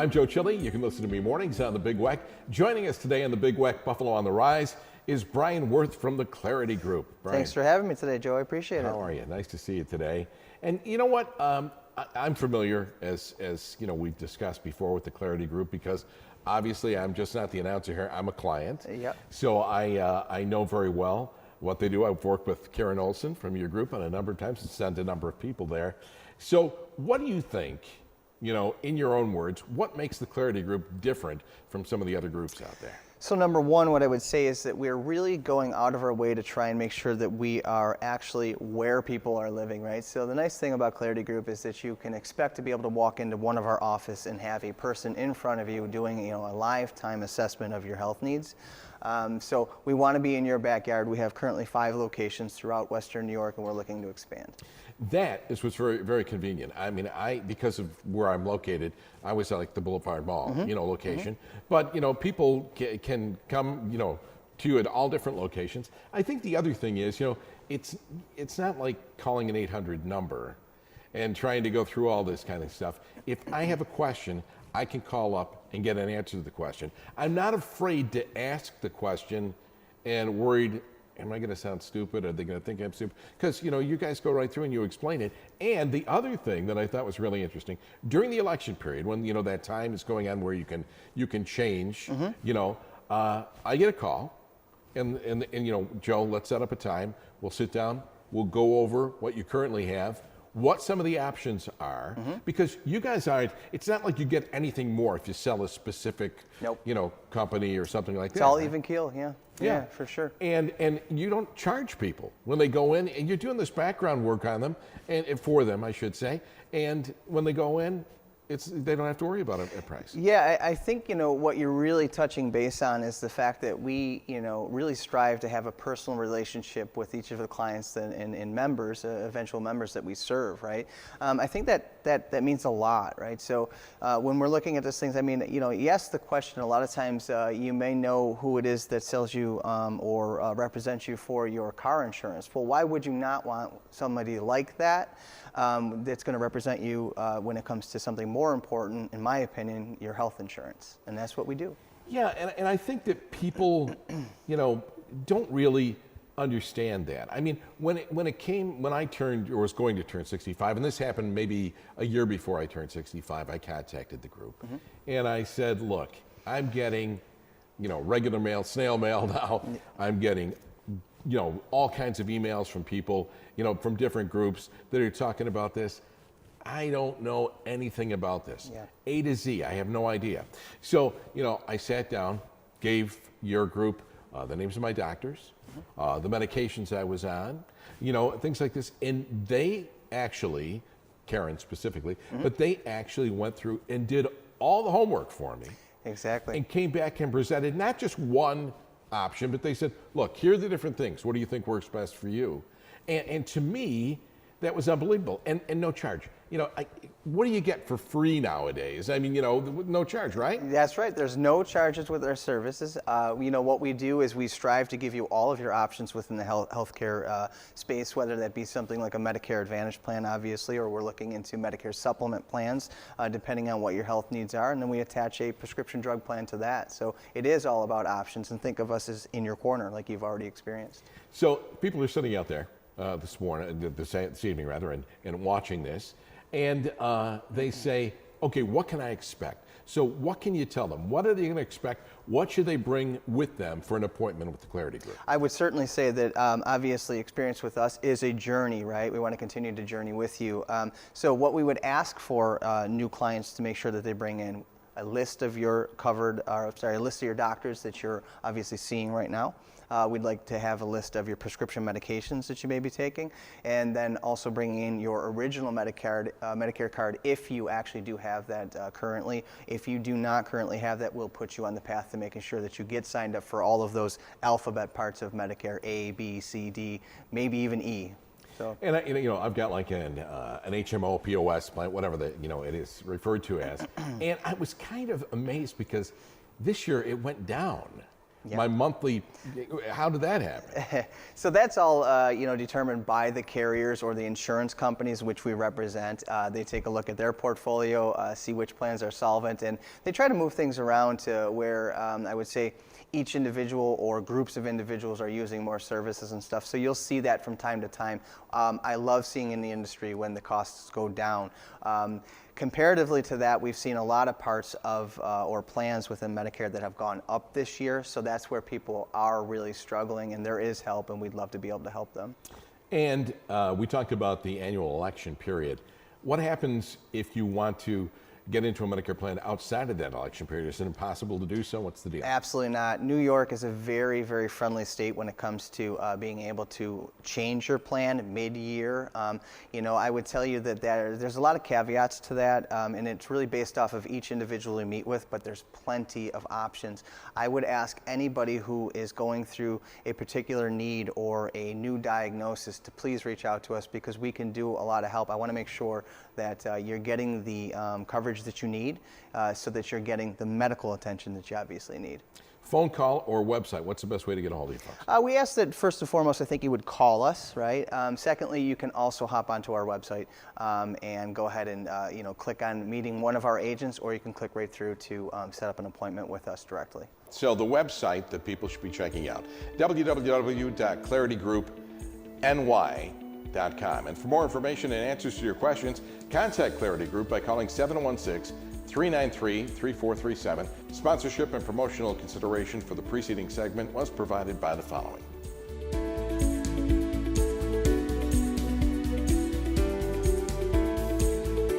I'm Joe Chili. You can listen to me mornings on the Big Weck. Joining us today on the Big Weck Buffalo on the Rise is Brian Worth from the Clarity Group. Brian, thanks for having me today, Joe. I appreciate it. how are you? Nice to see you today. And you know what? I'm familiar, as you know, we've discussed before with the Clarity Group, because obviously I'm just not the announcer here. I'm a client. Yep. So I know very well what they do. I've worked with Karen Olson from your group on a number of times and sent a number of people there. So what do you think, you know, in your own words, what makes the Clarity Group different from some of the other groups out there? So number one, what I would say is that we're really going out of our way to try and make sure that we are actually where people are living, right? So the nice thing about Clarity Group is that you can expect to be able to walk into one of our office and have a person in front of you doing, you know, a lifetime assessment of your health needs. So we want to be in your backyard. We have currently 5 locations throughout Western New York, and we're looking to expand. That is what's very, very convenient. I mean, because of where I'm located, I was at like the Boulevard Mall, you know, location. But, you know, people can come, you know, to you at all different locations. I think the other thing is, you know, it's not like calling an 800 number and trying to go through all this kind of stuff. If I have a question, I can call up and get an answer to the question. I'm not afraid to ask the question and worried, am I going to sound stupid? Are they going to think I'm stupid? Because, you know, you guys go right through and you explain it. And the other thing that I thought was really interesting, during the election period, when, you know, that time is going on where you can change, you know, I get a call and, you know, Joe, let's set up a time. We'll sit down. We'll go over what you currently have, what some of the options are, because you guys aren't, it's not like you get anything more if you sell a specific, you know, company or something like that. It's all even keel, yeah, for sure. And you don't charge people when they go in, and you're doing this background work on them, and for them, I should say, and when they go in, they don't have to worry about a price. Yeah, I think, you know, what you're really touching base on is the fact that we, you know, really strive to have a personal relationship with each of the clients and members, eventual members that we serve, right? I think that means a lot, right? So when we're looking at these things, I mean, you know, yes, the question, a lot of times you may know who it is that sells you or represents you for your car insurance. Well, why would you not want somebody like that that's going to represent you when it comes to something more important, in my opinion, your health insurance? And that's what we do. Yeah, and I think that people, you know, don't really understand that. I mean, when I turned, or was going to turn 65, and this happened maybe a year before I turned 65, I contacted the group. And I said, look, I'm getting, you know, regular mail, snail mail now. I'm getting, you know, all kinds of emails from people, you know, from different groups that are talking about this. I don't know anything about this. A to Z, I have no idea. So, you know, I sat down, gave your group the names of my doctors, the medications I was on, you know, things like this. And they actually, Karen specifically, but they actually went through and did all the homework for me. Exactly. And came back and presented not just one option, but they said, look, here are the different things. What do you think works best for you? And to me, that was unbelievable, and no charge. You know, what do you get for free nowadays? I mean, you know, no charge, right? That's right. There's no charges with our services. You know, what we do is we strive to give you all of your options within the healthcare space, whether that be something like a Medicare Advantage plan, obviously, or we're looking into Medicare supplement plans, depending on what your health needs are, and then we attach a prescription drug plan to that. So it is all about options, and think of us as in your corner, like you've already experienced. So people are sitting out there this evening, rather, and watching this, and they say, okay, what can I expect? So what can you tell them? What are they going to expect? What should they bring with them for an appointment with the Clarity Group? I would certainly say that obviously experience with us is a journey, right? We want to continue to journey with you. So what we would ask for new clients to make sure that they bring in a list of your a list of your doctors that you're obviously seeing right now. We'd like to have a list of your prescription medications that you may be taking, and then also bringing in your original Medicare card if you actually do have that currently. If you do not currently have that, we'll put you on the path to making sure that you get signed up for all of those alphabet parts of Medicare, A, B, C, D, maybe even E. So. And you know, I've got like an HMO, POS plan, whatever it is referred to as, and I was kind of amazed because this year it went down. my monthly, how did that happen? So that's all determined by the carriers or the insurance companies which we represent. They take a look at their portfolio, see which plans are solvent, and they try to move things around to where I would say each individual or groups of individuals are using more services and stuff. So you'll see that from time to time. I love seeing in the industry when the costs go down. Comparatively to that, we've seen a lot of parts of or plans within Medicare that have gone up this year. So that's where people are really struggling, and there is help, and we'd love to be able to help them. And we talked about the annual election period. What happens if you want to get into a Medicare plan outside of that election period? Is it impossible to do so? What's the deal? Absolutely not. New York is a very, very friendly state when it comes to being able to change your plan mid-year. I would tell you that there's a lot of caveats to that, and it's really based off of each individual we meet with, but there's plenty of options. I would ask anybody who is going through a particular need or a new diagnosis to please reach out to us, because we can do a lot of help. I want to make sure that you're getting the coverage that you need so that you're getting the medical attention that you obviously need. Phone call or website, what's the best way to get a hold of you folks? We ask that first and foremost, I think you would call us, right? Secondly, you can also hop onto our website and go ahead and click on meeting one of our agents, or you can click right through to set up an appointment with us directly. So the website that people should be checking out, www.claritygroupny.com. And for more information and answers to your questions, contact Clarity Group by calling 716-393-3437. Sponsorship and promotional consideration for the preceding segment was provided by the following.